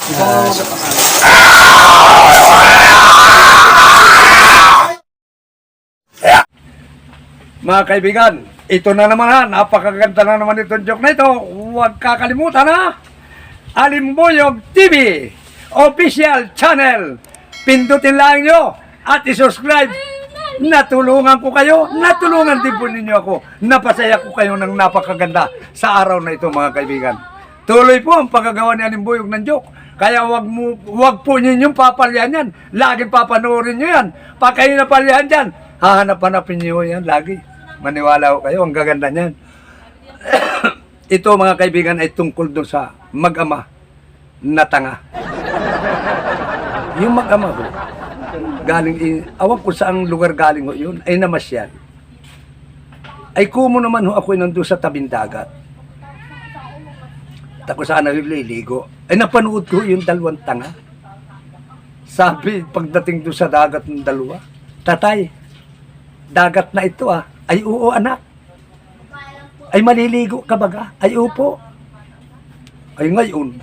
Ikaw ang magpapasama. Mga kaibigan, ito na naman ha, napakaganda na naman itong joke na ito. Huwag kakalimutan ha, Alimbuyog TV official channel. Pindutin lang nyo at isubscribe. Natulungan ko kayo, natulungan din po ninyo ako. Napasaya ko kayo ng napakaganda sa araw na ito mga kaibigan. Tuloy po ang pagkagawa ni Alimbuyog ng joke. Kaya wag po ninyong papalyan yan. Laging papanoorin nyo yan. Pag kayo napalyan dyan, hahanap-hanapin nyo yan lagi. Maniwala ko kayo, ang gaganda niyan. Ito mga kaibigan ay tungkol doon sa mag-ama na tanga. Yung mag-ama ko, galing, awan ko saang lugar galing ko yun, ay namasyal. Ay kumo naman ho ako nandun sa tabing dagat. Tako sana liligo. Ay napanood ko yung dalawang tanga. Sabi, pagdating doon sa dagat ng dalawa, tatay, dagat na ito ah. Ay oo anak. Ay maliligo ka baga? Ay upo. Ay ngayon,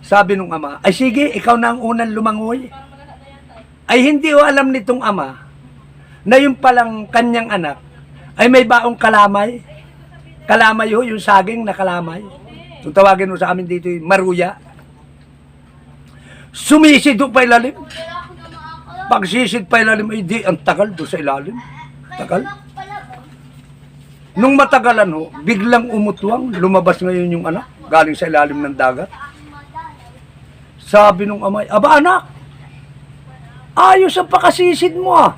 sabi nung ama, ay sige, ikaw na ang unang lumangoy. Ay hindi o alam nitong ama na yung palang kanyang anak ay may baong kalamay. Kalamay ho, yung saging na kalamay. Kung tawagin mo sa amin dito, maruya. Sumisid pa ilalim. Pagsisid pa ilalim, ay di, ang tagal doon sa ilalim. Tagal. Nung matagalan ho, biglang umutwang, lumabas ngayon yung anak, galing sa ilalim ng dagat. Sabi nung amay, aba anak, ayos ang pakasisid mo ah.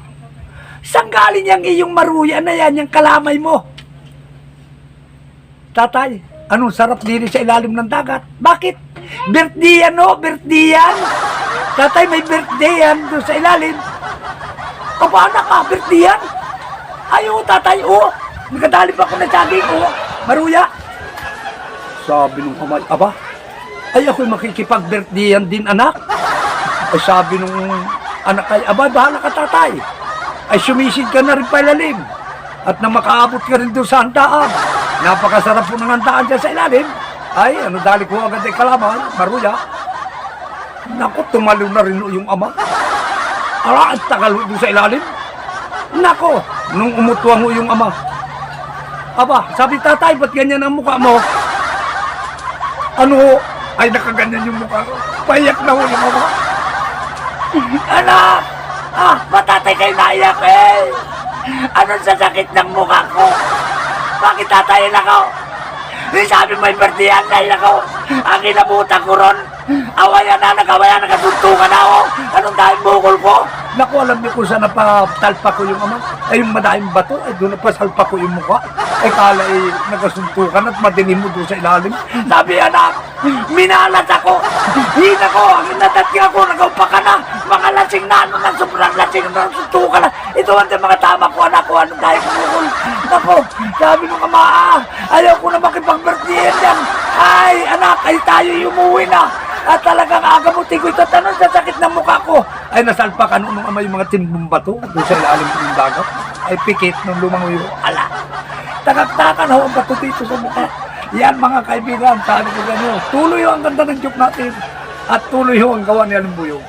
Saan galing yung iyong maruya na yan, yung kalamay mo? Tatay, anong sarap dili sa ilalim ng dagat? Bakit? Birthday yan o, birthday yan. Tatay, may birthday yan doon sa ilalim. Aba anak ah, birthday yan. Ayo tatay, oh. Nagkadali pa ako na saging, oh. Maruya. Sabi nung amay, aba, ay ako'y makikipag-birthdayan din, anak. Ay sabi nung anak ay, aba, bahala ka tatay. Ay sumisid ka na rin pa ilalim. At na makaabot ka rin doon sa handaan. Napakasarap po ng handaan dyan sa ilalim. Ay, ano dali ko agad ay kalamay, maruya. Naku, tumalo na rin yung ama. Ala, ang tagal doon sa ilalim. Nako, nung umutuwang ho yung ama. Aba, sabi tatay, ba't ganyan ang mukha mo? Ano ho? Ay, nakaganyan yung mukha ko. Payak na ho yung ama. Anak! Ah, patatay kayo naiyak eh! Anong sasakit ng mukha ko? Bakit tatay na ako? Sabi may birthdayan dahil ako. Ang inabutan ko ron. Awayan na, nakasuntungan na ako. Anong dahil bukol ko? Naku, alam niyo kung saan napatalpa ko yung ama. Ay, yung madaing bato, ay doon napasalpa ko yung mukha. Ay, kala ay nakasuntukan at madilim mo doon sa ilalim. Sabi, anak, minalas ako. Hina ko, ang inatati ako, nagaupa ka na. Mga lasing na, ano na, sobrang lasing na, suntukan na. Ito ang mga tama ko, anak ko, anong dahil bukol. Naku, sabi nung ama, ayaw ko na makipag-birthday yan. Ay, anak, ay tayo umuwi na. At talagang agamutin ko ito, tanong sa sakit ng mukha ko. Ay, nasalpa ka nung ama yung mga timbong bato doon sa ilalim ng dagat. Ay, pikit nung lumangoy ko. Ala, tagaktakan ho ang bato dito sa mukha. Yan mga kaibigan, sabi ko ganyan. Tuloy ho ang ganda ng joke natin. At tuloy ho ang gawa ni Alimbuyog.